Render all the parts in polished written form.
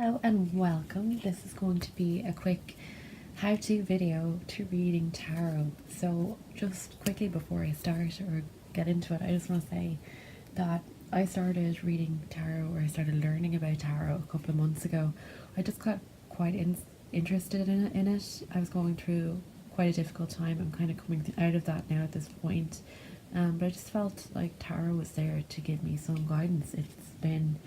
Hello and welcome. This is going to be a quick how-to video to reading tarot. So just quickly before I start or get into it, I just want to say that I started reading tarot, or I started learning about tarot a couple of months ago. I just got quite interested in it. I was going through quite a difficult time. I'm kind of coming out of that now at this point. But I just felt like tarot was there to give me some guidance. It's been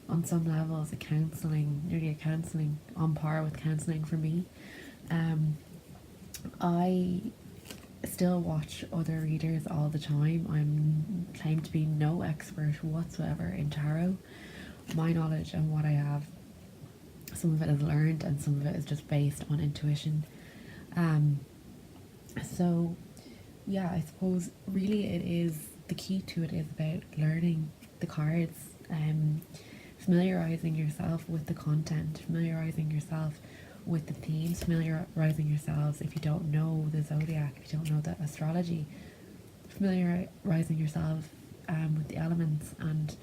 on some levels nearly a counselling on par with counselling for me. I still watch other readers all the time. I'm claimed to be no expert whatsoever in tarot. My knowledge and what I have, some of it is learned and some of it is just based on intuition. So yeah, I suppose really it is, the key to it is about learning the cards, familiarizing yourself with the content, familiarizing yourself with the themes, familiarizing yourselves, if you don't know the zodiac, if you don't know the astrology, familiarizing yourself with the elements and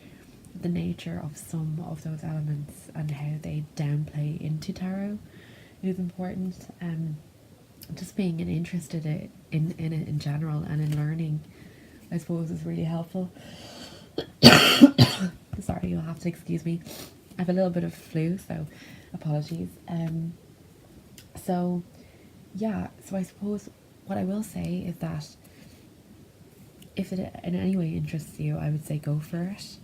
the nature of some of those elements and how they downplay into tarot is important. Just being interested in it in general and in learning, I suppose, is really helpful. Sorry, you'll have to excuse me. I have a little bit of flu, so apologies. So I suppose what I will say is that if it in any way interests you, I would say go for it.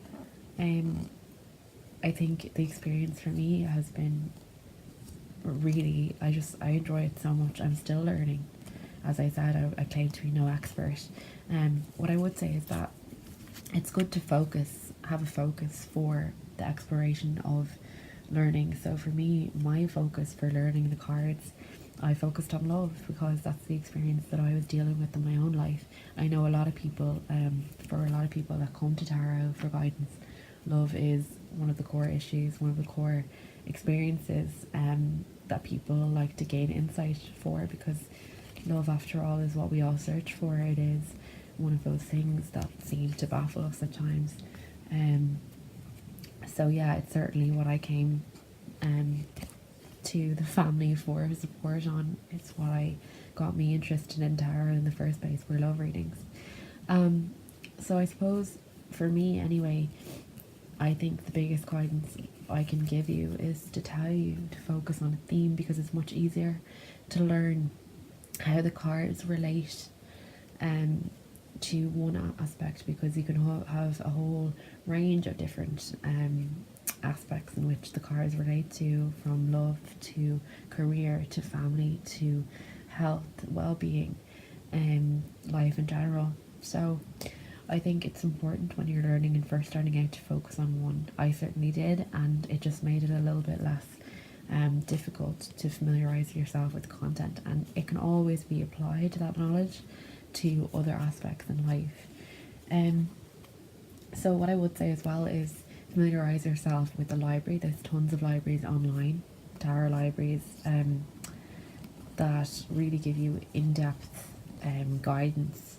I think the experience for me has been really, I enjoy it so much. I'm still learning. As I said, I claim to be no expert. What I would say is that it's good to have a focus for the exploration of learning. So for me, my focus for learning the cards, I focused on love because that's the experience that I was dealing with in my own life. I know a lot of people, for a lot of people that come to tarot for guidance, love is one of the core issues, one of the core experiences that people like to gain insight for, because love, after all, is what we all search for. It is one of those things that seem to baffle us at times. So yeah, it's certainly what I came to the family for support on. It's why got me interested in tarot in the first place, were love readings. So I suppose for me anyway, I think the biggest guidance I can give you is to tell you to focus on a theme, because it's much easier to learn how the cards relate to one aspect, because you can have a whole range of different aspects in which the cards relate to, from love to career to family to health, well-being, and life in general. So I think it's important when you're learning and first starting out to focus on one. I certainly did, and it just made it a little bit less difficult to familiarize yourself with content, and it can always be applied, that knowledge, to other aspects in life. So what I would say as well is familiarize yourself with the library. There's tons of libraries online, tarot libraries, that really give you in-depth guidance.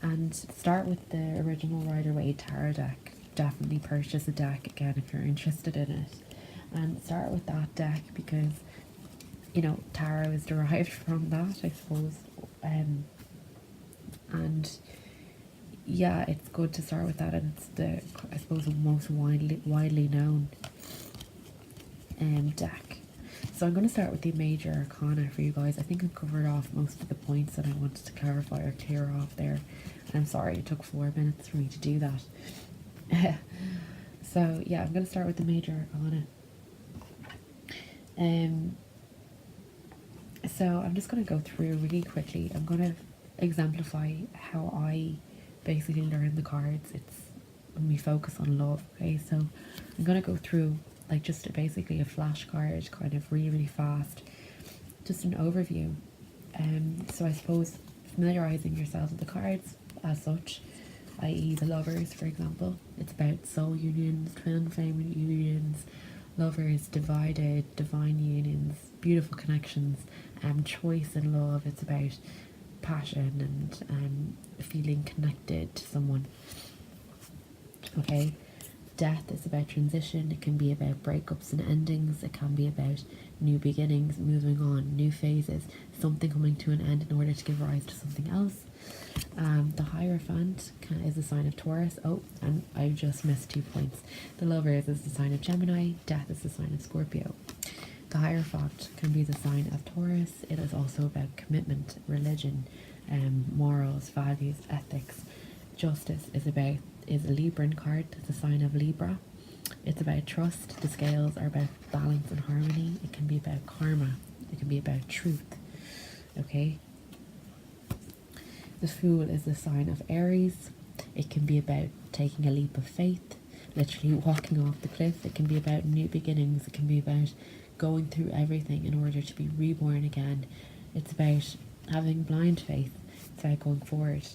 And start with the original Rider-Waite tarot deck. Definitely purchase a deck again if you're interested in it, and start with that deck, because tarot is derived from that, I suppose. And yeah, it's good to start with that, and it's I suppose the most widely known deck. So I'm going to start with the major arcana for you guys. I think I've covered off most of the points that I wanted to clarify or clear off there, and I'm sorry it took 4 minutes for me to do that. So yeah, I'm going to start with the major arcana. So I'm just going to go through really quickly. I'm going to exemplify how I basically learn the cards. It's when we focus on love. Okay, so I'm going to go through like just basically a flashcard, kind of really fast, just an overview. So I suppose familiarizing yourself with the cards as such, i.e. the lovers, for example. It's about soul unions, twin flame unions, lovers, divided, divine unions, beautiful connections, choice in love. It's about passion and feeling connected to someone. Okay, Death is about transition. It can be about breakups and endings. It can be about new beginnings, moving on, new phases, something coming to an end in order to give rise to something else. The Hierophant is a sign of Taurus. Oh, and I just missed 2 points. The Lovers is the sign of Gemini. Death is the sign of Scorpio. The Hierophant can be the sign of Taurus. It is also about commitment, religion, morals, values, ethics. Justice is a Libran card. It's a sign of Libra. It's about trust. The Scales are about balance and harmony. It can be about karma. It can be about truth. Okay. The Fool is the sign of Aries. It can be about taking a leap of faith, literally walking off the cliff. It can be about new beginnings. It can be about going through everything in order to be reborn again. It's about having blind faith. It's about going forward.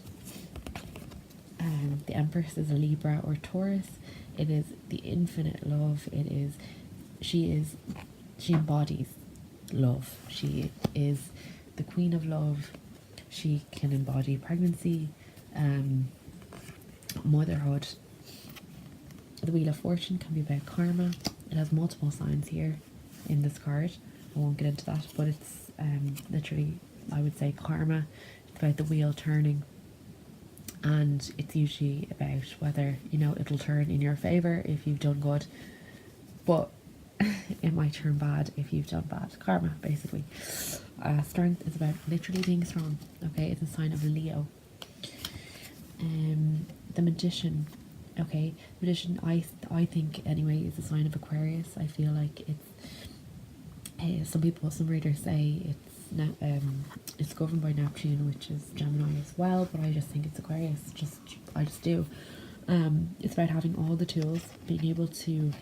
The Empress is a Libra or Taurus. It is the infinite love. She embodies love. She is the queen of love. She can embody pregnancy, motherhood. The Wheel of Fortune can be about karma. It has multiple signs here in this card. I won't get into that, but it's literally, I would say, karma. It's about the wheel turning, and it's usually about whether, it'll turn in your favor if you've done good, but it might turn bad if you've done bad. Karma, basically. Strength is about literally being strong. Okay, it's a sign of Leo. The Magician. Okay, Magician, I think anyway, is a sign of Aquarius. I feel like it's some readers say it's governed by Neptune, which is Gemini as well, but I just think it's Aquarius. I just do. It's about having all the tools, being able to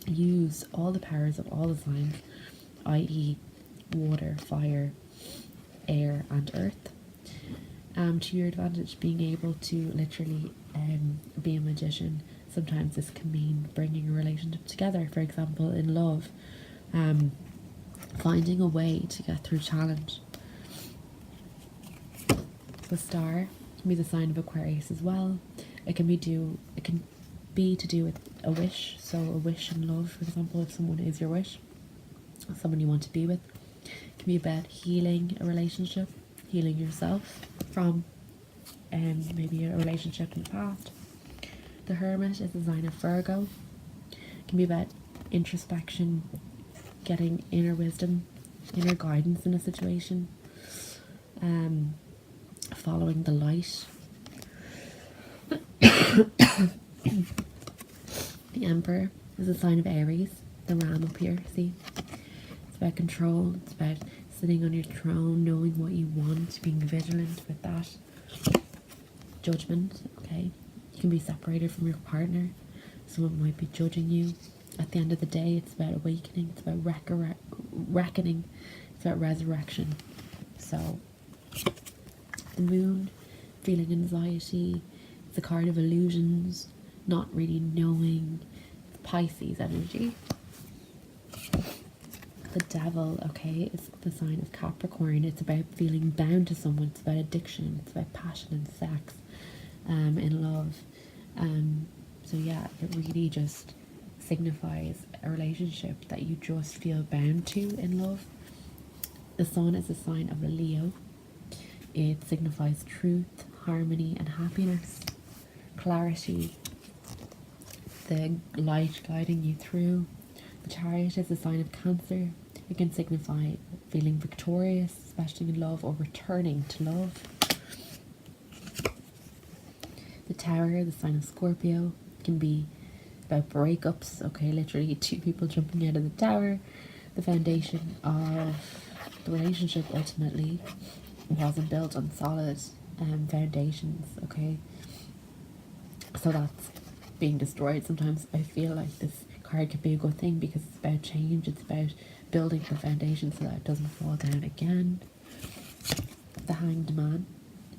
use all the powers of all the signs, i.e. water, fire, air and earth, to your advantage, being able to literally be a magician. Sometimes this can mean bringing a relationship together, for example in love, finding a way to get through challenge. The Star can be the sign of Aquarius as well. It can be to do with a wish, so a wish in love, for example, if someone is your wish, someone you want to be with. It can be about healing a relationship, healing yourself from maybe a relationship in the past. The Hermit is a sign of Virgo. It can be about introspection, getting inner wisdom, inner guidance in a situation, following the light. The Emperor is a sign of Aries, the ram up here, see? It's about control, it's about sitting on your throne, knowing what you want, being vigilant with that. Judgment, okay? You can be separated from your partner. Someone might be judging you. At the end of the day, it's about awakening, it's about reckoning, it's about resurrection. So, the Moon, feeling anxiety, it's a card of illusions, not really knowing. It's Pisces energy. The Devil, okay, is the sign of Capricorn. It's about feeling bound to someone. It's about addiction. It's about passion and sex, in love. So yeah, it really just signifies a relationship that you just feel bound to in love. The Sun is a sign of a Leo. It signifies truth, harmony and happiness, clarity, the light guiding you through. The Chariot is a sign of Cancer. It can signify feeling victorious, especially in love, or returning to love. The Tower, the sign of Scorpio, can be about breakups, okay, literally two people jumping out of the tower. The foundation of the relationship ultimately wasn't built on solid foundations, okay, so that's being destroyed. Sometimes I feel like this card could be a good thing because it's about change, it's about building the foundation so that it doesn't fall down again. The Hanged Man,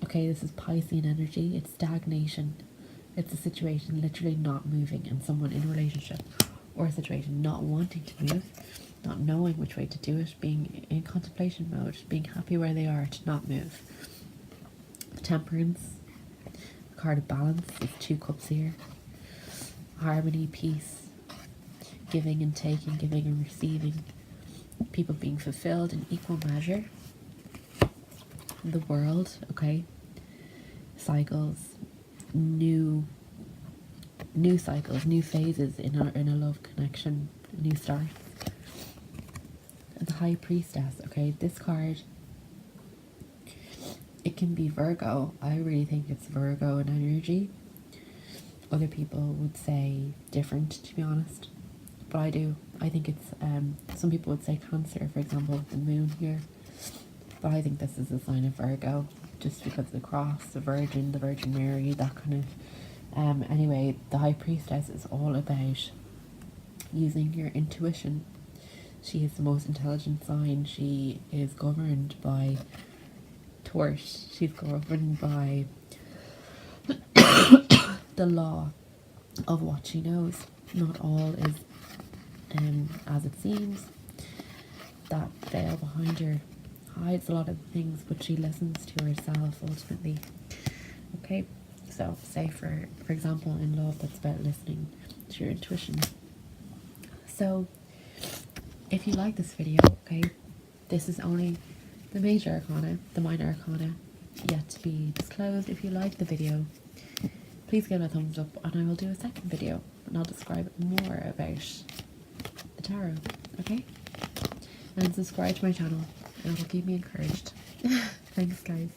okay, this is Piscean energy. It's stagnation. It's a situation literally not moving, and someone in a relationship or a situation not wanting to move, not knowing which way to do it, being in contemplation mode, being happy where they are to not move. The Temperance, the card of balance, with 2 cups here. harmony, peace, giving and taking, giving and receiving, people being fulfilled in equal measure, the world, okay, cycles, new cycles, new phases in a love connection, new starts. The High Priestess, okay, this card, it can be Virgo. I really think it's Virgo in energy. Other people would say different, to be honest, but I do. I think it's, some people would say Cancer, for example, the moon here, but I think this is a sign of Virgo, just because of the cross, the Virgin Mary, that kind of, anyway, the High Priestess is all about using your intuition. She is the most intelligent sign. She is governed by Taurus. She's governed by the law of what she knows. Not all is as it seems. That veil behind her hides a lot of things, but she listens to herself ultimately. Okay, so say for example in love, that's about listening to your intuition. So if you like this video, okay, this is only the major arcana, the minor arcana yet to be disclosed. If you like the video, please give it a thumbs up, and I will do a second video and I'll describe more about the tarot, okay? And subscribe to my channel, it will keep me encouraged. Thanks guys.